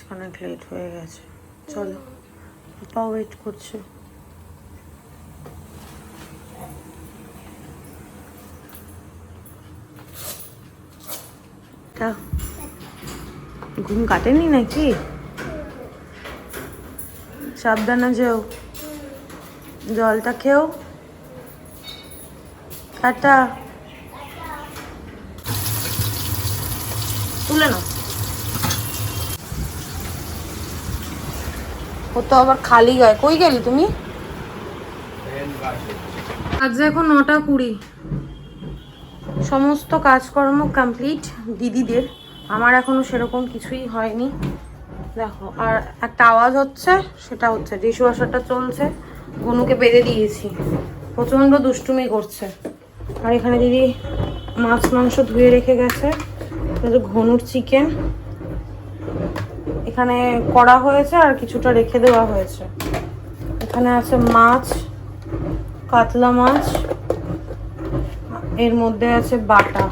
মাঝখানে লেট হয়ে গেছে। চলো, পাপাও ওয়েট করছে। ঘুম কাটেনি নাকি? সাবধানে যেও, জলটা খেও। টাটা। তুলে নাও। ও তো আবার খালি গায়ে। কই গেলি তুমি? আজ এখন 9:20। সমস্ত কাজকর্ম কমপ্লিট দিদিদের, আমার এখনো সেরকম কিছুই হয়নি। দেখো, আর একটা আওয়াজ হচ্ছে, সেটা হচ্ছে ডিশওয়াশারটা চলছে। গনুকে বেঁধে দিয়েছি, প্রচণ্ড দুষ্টুমি করছে। আর এখানে দিদি মাছ মাংস ধুয়ে রেখে গেছে, ঘনুর চিকেন এখানে করা হয়েছে আর কিছুটা রেখে দেওয়া হয়েছে। এখানে আছে মাছ, কাতলা মাছ, এর মধ্যে আছে বাটা,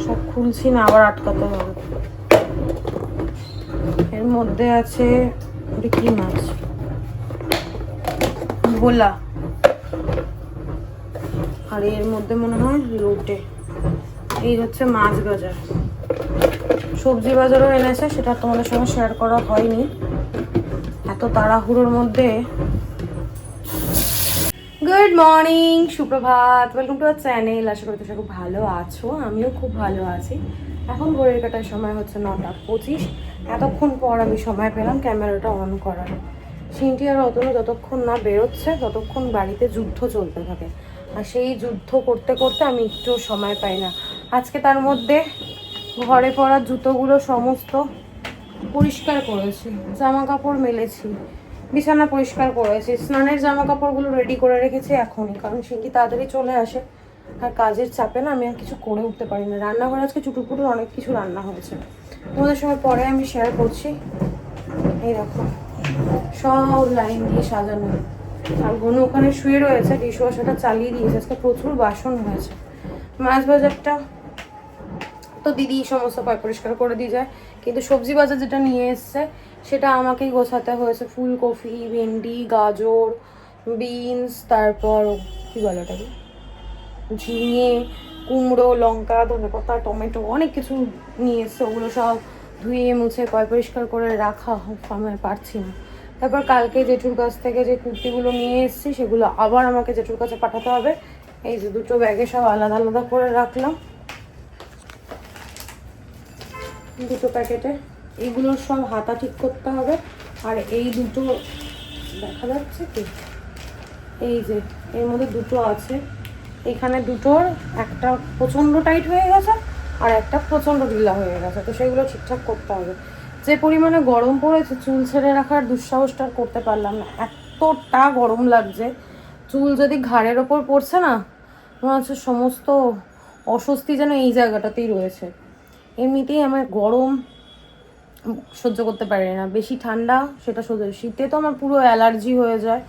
সব খুলছি না, আবার আটকাতে হবে। এর মধ্যে আছে কি মাছ, ভোলা, আর এর মধ্যে মনে হয় লোটে। এই হচ্ছে মাছ বাজার। সবজি বাজারও এনেছে, সেটা তোমাদের সঙ্গে শেয়ার করা হয়নি এত তাড়াহুড়োর মধ্যে। গুড মর্নিং, সুপ্রভাত, ওয়েলকাম টু আর চ্যানেল। আশা করি তোমরা খুব ভালো আছো, আমিও খুব ভালো আছি। এখন ঘড়ির কাটার সময় হচ্ছে 9:25। এতক্ষণ পর আমি সময় পেলাম ক্যামেরাটা অন করার। সিনটি আর অতনু যতক্ষণ না বেরোচ্ছে ততক্ষণ বাড়িতে যুদ্ধ চলতে থাকে, আর সেই যুদ্ধ করতে করতে আমি একটু সময় পাই না। আজকে তার মধ্যে ঘরে পড়া জুতোগুলো সমস্ত পরিষ্কার করেছি, জামা কাপড় মেলেছি, বিছানা পরিষ্কার করেছি, স্নানের জামা কাপড়গুলো রেডি করে রেখেছি এখনই, কারণ সিনকি তাড়াতাড়ি চলে আসে। আর কাজের চাপে না আমি আর কিছু করে উঠতে পারি না। রান্নাঘরে আজকে চুটুপুটুর অনেক কিছু রান্না হয়েছে, তোমাদের সঙ্গে পরে আমি শেয়ার করছি। এই দেখো, সব লাইন দিয়ে সাজানো। আর গনু ওখানে শুয়ে রয়েছে, ডিশওয়াশারটা চালিয়ে দিয়েছে। আজকে প্রচুর বাসন হয়েছে। মাছ বাজারটা তো দিদি সমস্ত পরিষ্কার করে দিয়ে যায়, কিন্তু সবজি বাজার যেটা নিয়ে এসছে সেটা আমাকেই গোছাতে হয়েছে। ফুলকপি, ভেন্ডি, গাজর, বিনস, তারপর কী বলে ওটাকে, ঝিঙে, কুমড়ো, লঙ্কা, ধনেপাতা, টমেটো, অনেক কিছু নিয়ে এসছে। ওগুলো সব ধুয়ে মুছে পরিষ্কার করে রাখা আমি পারছি না। তারপর কালকে জেঠুর কাছ থেকে যে কুর্তিগুলো নিয়ে এসেছি সেগুলো আবার আমাকে জেঠুর কাছে পাঠাতে হবে। এই যে দুটো ব্যাগে সব আলাদা আলাদা করে রাখলাম, দুটো প্যাকেটে। এইগুলোর সব হাতা ঠিক করতে হবে। আর এই দুটো দেখা যাচ্ছে কি, এই যে এর মধ্যে দুটো আছে, এখানে দুটোর একটা প্রচণ্ড টাইট হয়ে গেছে আর একটা প্রচণ্ড ঢিলা হয়ে গেছে, তো সেগুলো ঠিকঠাক করতে হবে। যে পরিমাণে গরম পড়েছে, চুল ছেড়ে রাখার দুঃসাহসটা করতে পারলাম না, এতটা গরম লাগছে। চুল যদি ঘাড়ের ওপর পড়ছে না, মনে হচ্ছে সমস্ত অস্বস্তি যেন এই জায়গাটাতেই রয়েছে। এমনিতেই আমার গরম সহ্য করতে পারি না, বেশি ঠান্ডা সেটা সহ্য। শীতে তো আমার পুরো অ্যালার্জি হয়ে যায়,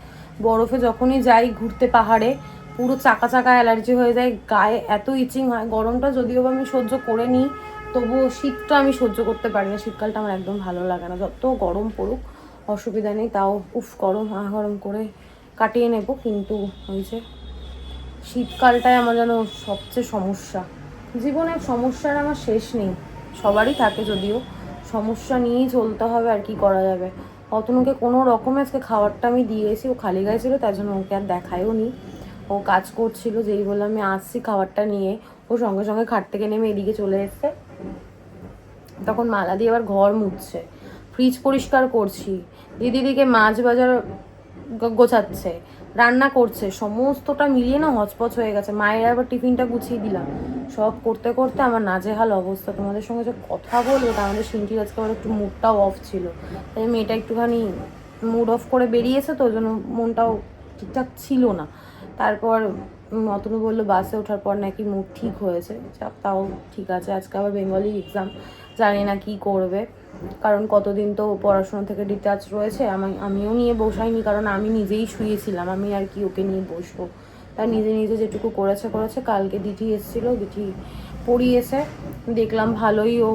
বরফে যখনই যাই ঘুরতে পাহাড়ে পুরো চাকা চাকা অ্যালার্জি হয়ে যায়, গায়ে এত ইচিং হয়। গরমটা যদিও আমি সহ্য করে নিই, তবুও শীতটা আমি সহ্য করতে পারি না। শীতকালটা আমার একদম ভালো লাগে না, যত গরম পড়ুক অসুবিধা নেই, তাও গরম গরম করে কাটিয়ে নেব। কিন্তু ওই যে শীতকালটাই আমার যেন সবচেয়ে সমস্যা। জীবনের সমস্যার আমার শেষ নেই, সবারই থাকে, যদিও সমস্যা নিয়েই চলতে হবে, আর কি করা যাবে। অতনুকে কোনো রকমে আজকে খাবারটা আমি দিয়েছি, ও খালি গায়ে ছিল তার জন্য ওকে আর দেখায়ও নি। ও কাজ করছিল, যেই বলে আমি আসছি খাবারটা নিয়ে, ও সঙ্গে সঙ্গে খাট থেকে নেমে এদিকে চলে এসছে। তখন মালা দিয়ে আবার ঘর মুছছে, ফ্রিজ পরিষ্কার করছি, দিদিকে মাছ বাজার গোছাচ্ছে, রান্না করছে, সমস্তটা মিলিয়ে না হচপচ হয়ে গেছে। মায়ের আবার টিফিনটা গুছিয়ে দিলাম, সব করতে করতে আমার নাজেহাল অবস্থা। তোমাদের সঙ্গে যে কথা বলবো, তা আমাদের সিনটির আজকে আমার একটু মুডটাও অফ ছিল, তাই মেয়েটা একটুখানি মুড অফ করে বেরিয়েছে, তো ওই জন্য মনটাও ঠিকঠাক ছিল না। তারপর অতনু বললো বাসে ওঠার পর নাকি মুড ঠিক হয়েছে, তাও ঠিক আছে। আজকে আবার বেঙ্গলি এক্সাম, জানি না কি করবে, কারণ কতদিন তো পড়াশোনা থেকে ডিটাচ রয়েছে। আমিও নিয়ে বসাইনি, কারণ আমি নিজেই শুয়েছিলাম, আমি আর কি ওকে নিয়ে বসবো। তাই নিজে নিজে যেটুকু করেছে। কালকে দিঠি এসেছিলো, দিঠি পড়িয়েছে, দেখলাম ভালোই ও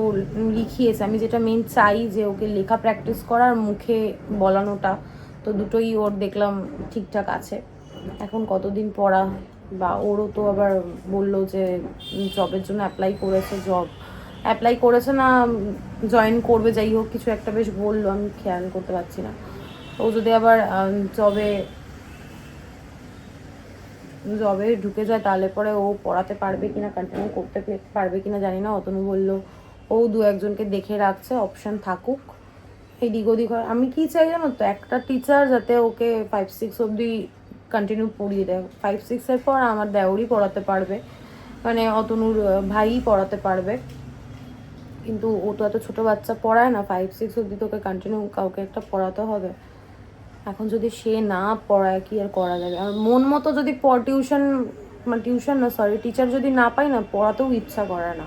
লিখিয়েছে। আমি যেটা মেন চাই যে ওকে লেখা প্র্যাকটিস করার, মুখে বলানোটা, তো দুটোই ওর দেখলাম ঠিকঠাক আছে। এখন কতদিন পড়া, বা ওরও তো আবার বললো যে জবের জন্য জব অ্যাপ্লাই করেছে না জয়েন করবে, যাই হোক কিছু একটা বেশ বললো, আমি খেয়াল করতে পারছি না। ও যদি আবার জবে ঢুকে যায় তাহলে পরে ও পড়াতে পারবে কিনা, কন্টিনিউ করতে পারবে কিনা জানি না। অতনু বললো ও 2-1জনকে দেখে রাখছে, অপশান থাকুক, এদিক ওদিক হয়। আমি কি চাই জানো তো, একটা টিচার যাতে ওকে 5-6 অবধি কন্টিনিউ পড়িয়ে দেয়। 5-6-এর পর আমার দেওরই পড়াতে পারবে, মানে অতনুর ভাই পড়াতে পারবে, কিন্তু ও তো এত ছোটো বাচ্চা পড়ায় না। 5-6 অবধি তোকে কন্টিনিউ কাউকে একটা পড়াতে হবে। এখন যদি সে না পড়ায় কি আর করা যাবে। আর মন মতো যদি টিচার যদি না পাই না, পড়াতেও ইচ্ছা করে না।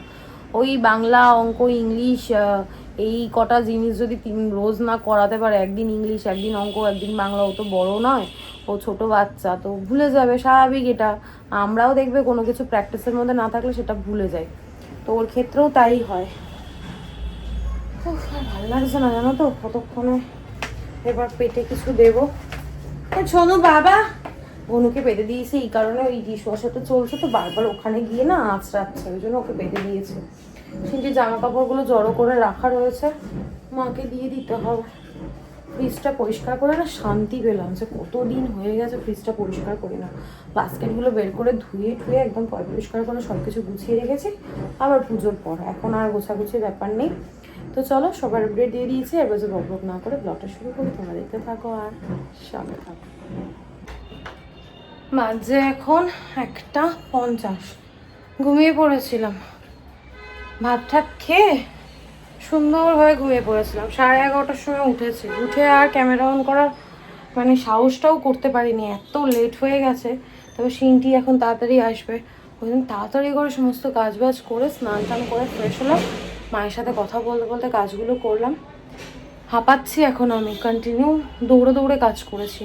ওই বাংলা, অঙ্ক, ইংলিশ, এই কটা জিনিস যদি রোজ না করাতে পারে, একদিন ইংলিশ, একদিন অঙ্ক, একদিন বাংলা, ও তো বড় নয়, ও ছোট বাচ্চা, তো ভুলে যাবে, স্বাভাবিক এটা। আমরাও দেখবে কোনো কিছু প্র্যাকটিসের মধ্যে না থাকলে সেটা ভুলে যাই, তো ওর ক্ষেত্রেও তাই হয়। ভালো লাগছে না জানো তো, কতক্ষণে এবার পেটে কিছু দেবো। শোনো বাবা, বনুকে বেঁধে দিয়েছে এই কারণে, ওই ডিশওয়াশারটা চলছে তো বারবার ওখানে গিয়ে না আঁচড়াচ্ছে, ওই জন্য ওকে বেঁধে দিয়েছে। কিন্তু জামা কাপড়গুলো জড়ো করে রাখা রয়েছে, মাকে দিয়ে দিতে হবে। ফ্রিজটা পরিষ্কার করে না শান্তি পেলাম, যে কতদিন হয়ে গেছে ফ্রিজটা পরিষ্কার করি না। বাস্কেটগুলো বের করে ধুয়ে ঠুয়ে একদম পরিষ্কার করে সব কিছু গুছিয়ে রেখেছি, আবার পুজোর পর এখন আর গোছাগুছির ব্যাপার নেই। তো চলো, সবার আপডেট দিয়ে দিয়েছি, এবার যে বক না করে ব্লগটা শুরু করি, তোমরা দেখতে থাকো আর সামনে থাকো। বাজে এখন 1:50, ঘুমিয়ে পড়েছিলাম, ভাত ঠাত খেয়ে সুন্দরভাবে ঘুমিয়ে পড়েছিলাম। 11:30টার সময় উঠেছি, উঠে আর ক্যামেরা অন করার মানে সাহসটাও করতে পারিনি, এত লেট হয়ে গেছে। তবে সিনটি এখন তাড়াতাড়ি আসবে, ওই জন্য তাড়াতাড়ি করে সমস্ত কাজবাজ করে স্নান টান করে ফ্রেশ হলাম, মায়ের সাথে কথা বলতে বলতে কাজগুলো করলাম। হাঁপাচ্ছি এখন, আমি কন্টিনিউ দৌড়ে দৌড়ে কাজ করেছি।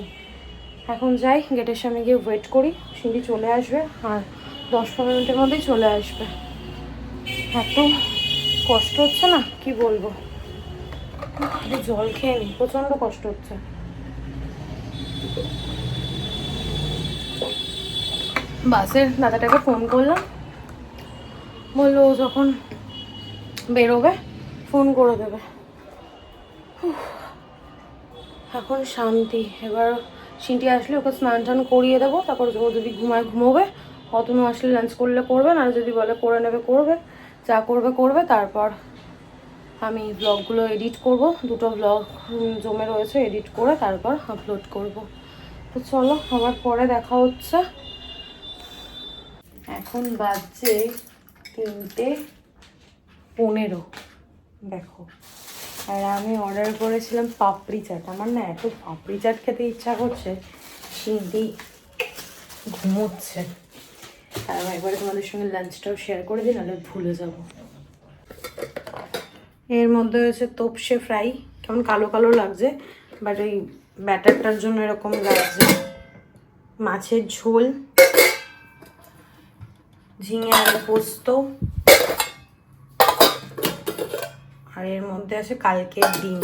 এখন যাই, গেটের সামনে গিয়ে ওয়েট করি, সিনটি চলে আসবে, আর 10-15 মিনিটের মধ্যেই চলে আসবে। এত কষ্ট হচ্ছে না কি বলবো, জল খেয়ে নি, প্রচন্ড কষ্ট হচ্ছে। বাসের দাদাটাকে ফোন করলাম, বললো ও যখন বেরোবে ফোন করে দেবে। এখন শান্তি। এবার সিনটি আসলে ওকে স্নান টান করিয়ে দেবো, তারপর ও যদি ঘুমোবে, অতনু আসলে লাঞ্চ করলে করবে, না যদি বলে করে নেবে করবে, যা করবে করবে। তারপর আমি ব্লগগুলো এডিট করব, 2টো ব্লগ জমে রয়েছে, এডিট করে তারপর আপলোড করব। তো চলো, আবার পরে দেখা হচ্ছে। এখন বাজছে 3:15, দেখো। আর আমি অর্ডার করেছিলাম পাপড়ি চাট। আমার না এত পাপড়ি চাট খেতে ইচ্ছা করছে, সিনটি ঘুমোচ্ছে। আর একবারে তোমাদের সঙ্গে লাঞ্চটাও শেয়ার করে দিই, নাহলে ভুলে যাব। এর মধ্যে হয়েছে তোপসে ফ্রাই, কেমন কালো কালো লাগছে, বাট ওই ব্যাটারটার জন্য এরকম লাগছে। মাছের ঝোল, ঝিঙে আলু পোস্ত, আর এর মধ্যে আছে কালকের ডিম,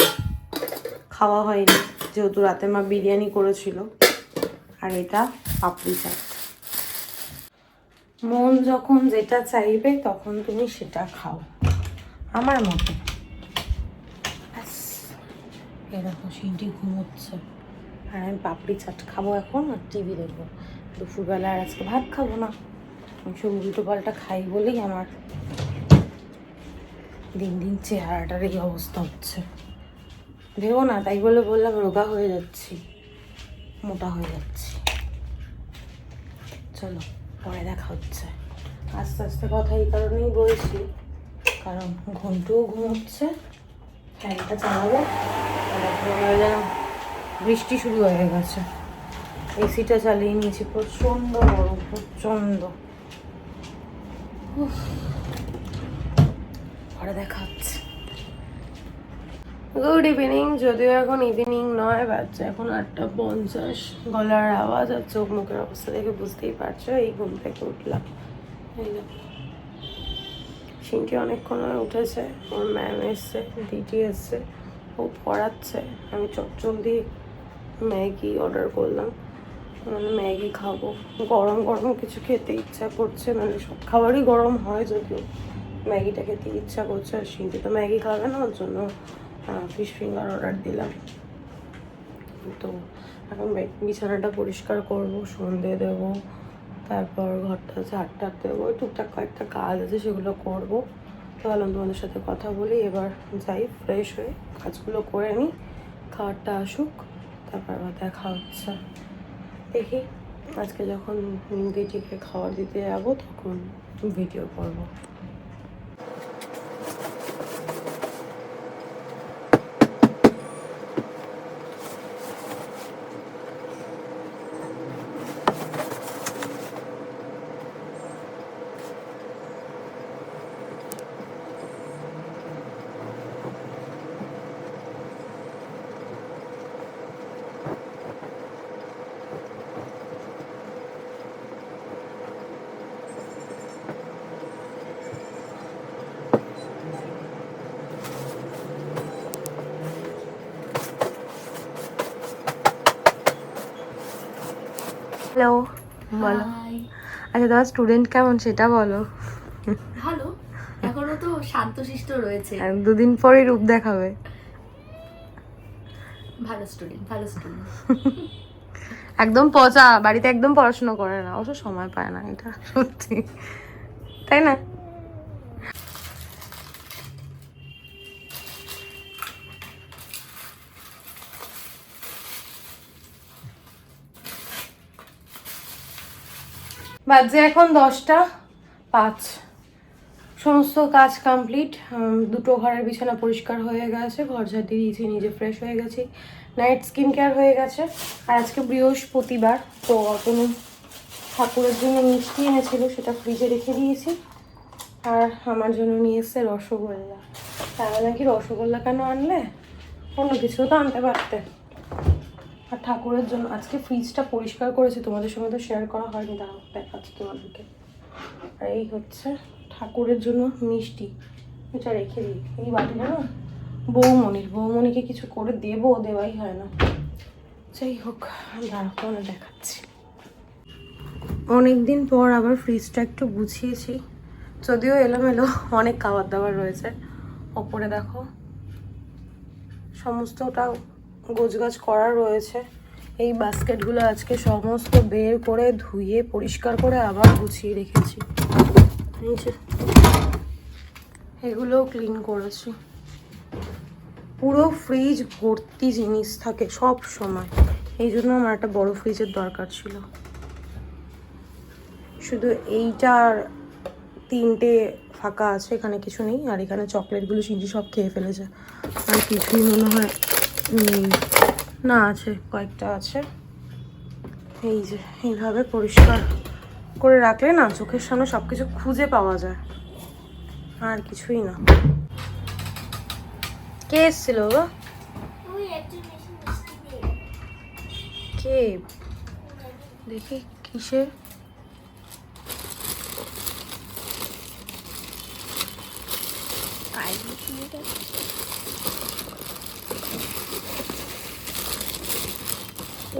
খাওয়া হয়নি যেহেতু রাতে মা বিরিয়ানি করেছিল। আর এটা পাপড়ি চাট। মন যখন যেটা চাইবে তখন তুমি সেটা খাও, আমার মতে। এরকম সিনটি ঘুমোচ্ছে, আর আমি পাপড়ি চাট খাবো এখন, আর টিভি দেখবো। দুপুরবেলা আর আজকে ভাত খাবো না, আমি সব উল্টো পাল্টা খাই বলেই আমার দিন দিন চেহারাটার এই অবস্থা হচ্ছে। ভেবো না, তাই বলে বললাম রোগা হয়ে যাচ্ছি, মোটা হয়ে যাচ্ছি। চলো পরে দেখা হচ্ছে। আস্তে আস্তে কথা এই কারণেই বলছি, কারণ ঘন্টুও ঘুমোচ্ছে, ফ্যানটা চালাবো, যেন বৃষ্টি শুরু হয়ে গেছে। এসিটা চালিয়ে নিয়েছি, প্রচণ্ড গরম, প্রচণ্ড। পরে দেখা হচ্ছে। গুড ইভিনিং, যদিও এখন ইভিনিং নয়, বাচ্চা এখন 8:50। গলার আওয়াজ আর চোখ মুখের অবস্থা দেখে বুঝতেই পারছো এই ঘুম থেকে উঠলাম। সিনটি অনেকক্ষণ উঠেছে, ওর ম্যাম এসছে, দিদি এসছে, ও পড়াচ্ছে। আমি চটজলদি ম্যাগি অর্ডার করলাম, মানে ম্যাগি খাবো। গরম গরম কিছু খেতে ইচ্ছা করছে, মানে সব খাবারই গরম হয় যদিও, ম্যাগিটা খেতে ইচ্ছা করছে। আর সিনটি তো ম্যাগি খাবে না, ওর জন্য ফিশ ফিঙ্গার অর্ডার দিলাম। তো এখন বিছানাটা পরিষ্কার করবো, সন্ধে দেবো, তারপর ঘরটা ঝাড় দেবো, টুকটাক কয়েকটা কাজ আছে সেগুলো করবো। তো ভাবলাম তোমাদের সাথে কথা বলি, এবার যাই ফ্রেশ হয়ে কাজগুলো করে নিই, খাবারটা আসুক, তারপর আবার দেখা হচ্ছে। দেখি আজকে যখন দিদিকে খাবার দিতে যাবো তখন ভিডিও করবো। হ্যালো, বলো। আচ্ছা, তোমার স্টুডেন্ট কেমন সেটা বলো। ভালো, এখনো তো শান্তশিষ্ট রয়েছে। দুদিন পরই রূপ দেখাবে। ভালো স্টুডেন্ট, ভালো স্টুডেন্ট। একদম পচা, বাড়িতে একদম পড়াশোনা করে না, অবশ্য সময় পায় না, এটা সত্যি, তাই না? বাজে এখন 10টা 5, সমস্ত কাজ কমপ্লিট। দুটো ঘরের বিছানা পরিষ্কার হয়ে গেছে, ঘর ঝাড় দিয়ে দিয়েছি, নিজে ফ্রেশ হয়ে গেছি, নাইট স্কিন কেয়ার হয়ে গেছে। আর আজকে বৃহস্পতিবার, তো অতনু ঠাকুরের জন্য মিষ্টি এনেছিল, সেটা ফ্রিজে রেখে দিয়েছি। আর আমার জন্য নিয়ে এসছে রসগোল্লা। তাহলে নাকি রসগোল্লা কেন আনলে, অন্য কিছু তো আনতে পারতে। আর ঠাকুরের জন্য আজকে ফ্রিজটা পরিষ্কার করেছি, তোমাদের সঙ্গে তো শেয়ার করা হয়নি, দাঁড়াও দেখাচ্ছি তোমাদেরকে। আর এই হচ্ছে ঠাকুরের জন্য মিষ্টি, এটা রেখে দিই। এই বাটিটা না বৌমণিকে কিছু করে দেবো, দেওয়াই হয় না। যাই হোক, দাঁড়াও দেখাচ্ছি। অনেকদিন পর আবার ফ্রিজটা একটু গুছিয়েছি, যদিও এলোমেলো অনেক খাবার দাবার রয়েছে। ওপরে দেখো সমস্তটা গোছগাছ করা রয়েছে। এই বাস্কেটগুলো আজকে সমস্ত বের করে ধুয়ে পরিষ্কার করে আবার গুছিয়ে রেখেছি। এগুলোও ক্লিন করেছি। পুরো ফ্রিজ ভর্তি জিনিস থাকে সব সময়, এই জন্য আমার একটা বড় ফ্রিজের দরকার ছিল। শুধু এইটার 3টে ফাঁকা আছে, এখানে কিছু নেই। আর এখানে চকলেটগুলো সিঞ্জি সব খেয়ে ফেলেছে, আর কিছুই মনে হয় নেই। না, আছে, কয়েকটা আছে। এই যে এইভাবে পরিষ্কার করে রাখলে না চোখের সামনে সব কিছু খুঁজে পাওয়া যায়, আর কিছুই না। কে এসেছিল গো? কে দেখি কিসের?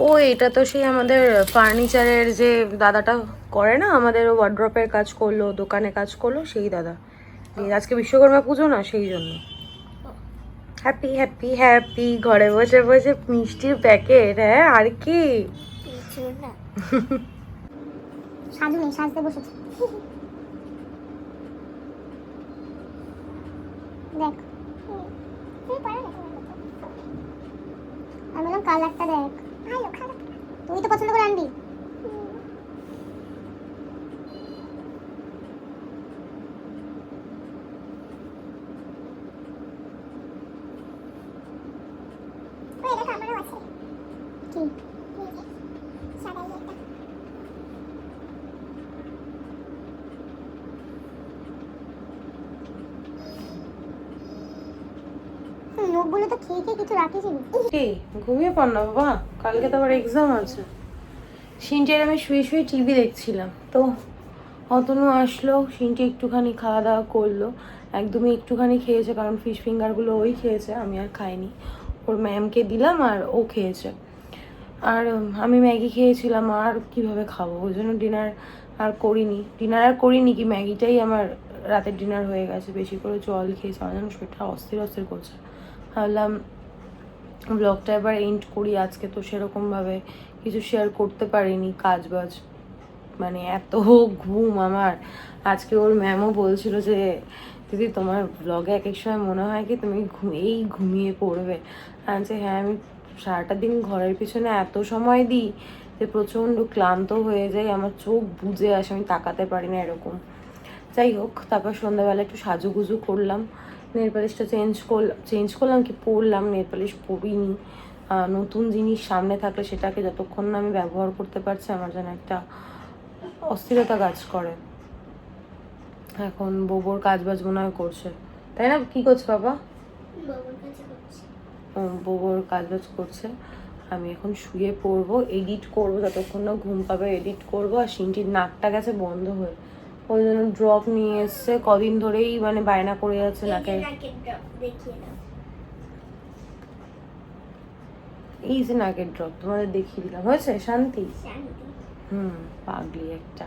ও, এটা তো সেই আমাদের ফার্নিচারের যে দাদাটা করে না, আমাদের ওয়ার্ড্রপের কাজ করলো, দোকানে কাজ করলো, সেই দাদা। আজকে বিশ্বকর্মা পুজো না, সেই জন্য। হ্যাপি হ্যাপি হ্যাপি, ঘরে বসে বসে মিষ্টির প্যাকেট। হ্যাঁ, আর কি সাজু নেই, সাজতে বসেছে। দেখ আমি বললাম কালারটা দেখ, তুই তো পছন্দ করে আনবি। লোকগুলো তো খেয়ে খেয়ে কিছু রাখিসনি। কি ঘুমিয়ে পড় না বাবা, কালকে তো আবার এক্সাম আছে। সিনটির আমি শুয়ে শুয়ে টিভি দেখছিলাম, তো অতনু আসলো, সিনটি একটুখানি খাওয়া দাওয়া করলো, একদমই একটুখানি খেয়েছে কারণ ফিশ ফিঙ্গারগুলো ওই খেয়েছে, আমি আর খাইনি। ওর ম্যামকে দিলাম আর ও খেয়েছে। আর আমি ম্যাগি খেয়েছিলাম, আর কিভাবে খাবো, ওই জন্য ডিনার আর করিনি কি ম্যাগিটাই আমার রাতের ডিনার হয়ে গেছে। বেশি করে জল খেয়েছি, আমার যেন শরীরটা অস্থির অস্থির করছে। ভাবলাম ব্লগটা এবার এন্ড করি। আজকে তো সেরকমভাবে কিছু শেয়ার করতে পারিনি, কাজ বাজ, মানে এত ঘুম আমার। আজকে ওর ম্যামও বলছিল যে দিদি তোমার ব্লগে এক এক সময় মনে হয় কি তুমি ঘুমিয়ে পড়বে। যে হ্যাঁ, আমি সারাটা দিন ঘরের পিছনে এত সময় দিই যে প্রচণ্ড ক্লান্ত হয়ে যাই, আমার চোখ বুজে আসে, আমি তাকাতে পারি না এরকম। যাই হোক, তারপর সন্ধ্যাবেলা একটু সাজুগুজু করলাম, নেল পালিশটা চেঞ্জ করলাম কি পরলাম, নেল পালিশ পরিনি। নতুন জিনিস সামনে থাকলে সেটাকে যতক্ষণ না আমি ব্যবহার করতে পারছি আমার যেন একটা অস্থিরতা কাজ করে। এখন বোবর কাজ বাজ মনে হয় করছে, তাই না? কি করছে বাবা? বোবর কাজ বাজ করছে। আমি এখন শুয়ে পড়বো, এডিট করবো, যতক্ষণ না ঘুম পাবে এডিট করবো। আর সিনটির নাকটা গেছে বন্ধ হয়ে, ওই জন্য ড্রপ নিয়ে এসছে, কদিন ধরেই মানে বায়না করে যাচ্ছে নাকে। এই যে নাকের ড্রপ তোমাদের দেখিয়ে দিলাম, হয়েছে শান্তি? পাগলি একটা।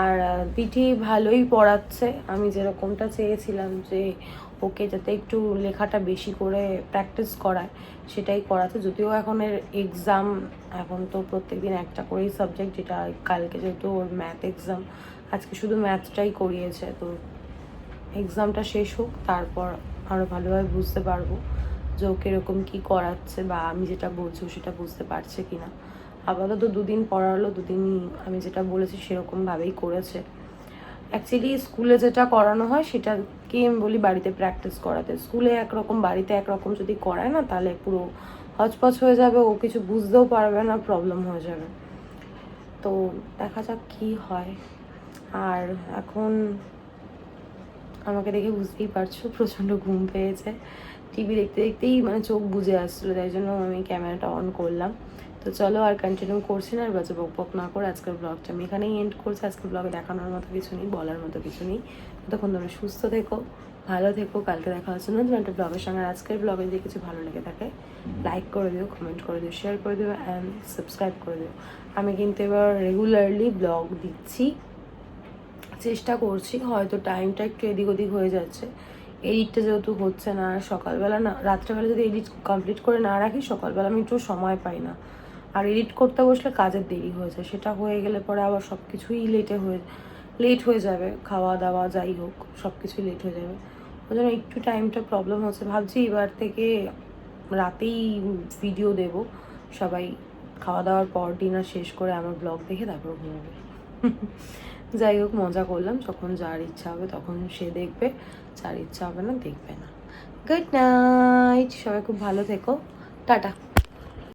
আর পিঠি ভালোই পড়াচ্ছে, আমি যেরকমটা চেয়েছিলাম যে ওকে যাতে একটু লেখাটা বেশি করে প্র্যাকটিস করায় সেটাই করাচ্ছে। যদিও এখন এর এক্সাম, এখন তো প্রত্যেকদিন একটা করেই সাবজেক্ট, যেটা কালকে যেহেতু ওর ম্যাথ এক্সাম, আজকে শুধু ম্যাথটাই করিয়েছে। তো এক্সামটা শেষ হোক, তারপর আরও ভালোভাবে বুঝতে পারবো যে ওকে এরকম কী করাচ্ছে, বা আমি যেটা বলছি সেটা বুঝতে পারছে কি না। আপাতত 2 দিন পড়ালো, 2 দিনই আমি যেটা বলেছি সেরকমভাবেই করেছে। অ্যাকচুয়ালি স্কুলে যেটা করানো হয় সেটাকে আমি বলি বাড়িতে প্র্যাকটিস করাতে। স্কুলে একরকম, বাড়িতে একরকম যদি করায় না, তাহলে পুরো হচপচ হয়ে যাবে, ও কিছু বুঝতেও পারবে না, প্রবলেম হয়ে যাবে। তো দেখা যাক কী হয়। আর এখন আমাকে দেখে বুঝতেই পারছো প্রচণ্ড ঘুম পেয়েছে, টিভি দেখতে দেখতেই মানে চোখ বুজে আসছিলো, তাই জন্য আমি ক্যামেরাটা অন করলাম। তো চলো আর কন্টিনিউ করছি না, আর বাজে বক না করে আজকের ব্লগটা আমি এখানেই এন্ড করছি। আজকের ব্লগে দেখানোর মতো কিছু নেই, বলার মতো কিছু নেই। ততক্ষণ তোমরা সুস্থ থেকো, ভালো থেকো, কালকে দেখা হচ্ছে নতুন একটা ব্লগের সঙ্গে। আজকের ব্লগে যদি কিছু ভালো লেগে থাকে লাইক করে দিও, কমেন্ট করে দিও, শেয়ার করে দিও অ্যান্ড সাবস্ক্রাইব করে দিও। আমি কিন্তু এবার রেগুলারলি ব্লগ দিচ্ছি, চেষ্টা করছি। হয়তো টাইমটা একটু এদিক ওদিক হয়ে যাচ্ছে, এডিটটা যেহেতু হচ্ছে না, আর সকালবেলা না, রাত্রেবেলা যদি এডিট কমপ্লিট করে না রাখি, সকালবেলা আমি একটু সময় পাই না, আর এডিট করতে বসলে কাজের দেরি হয়ে যায়। সেটা হয়ে গেলে পরে আবার সব কিছুই লেট হয়ে যাবে, খাওয়া দাওয়া যাই হোক সব কিছুই লেট হয়ে যাবে। ওই জন্য একটু টাইমটা প্রবলেম হচ্ছে। ভাবছি এবার থেকে রাতেই ভিডিও দেব, সবাই খাওয়া দাওয়ার পর ডিনার শেষ করে আমার ব্লগ দেখে তারপর ঘুমাবে। যাই হোক, মজা করলাম। যখন যার ইচ্ছা হবে তখন সে দেখবে, যার ইচ্ছা হবে না দেখবে না। গুড নাইট, সবাই খুব ভালো থেকো, টাটা।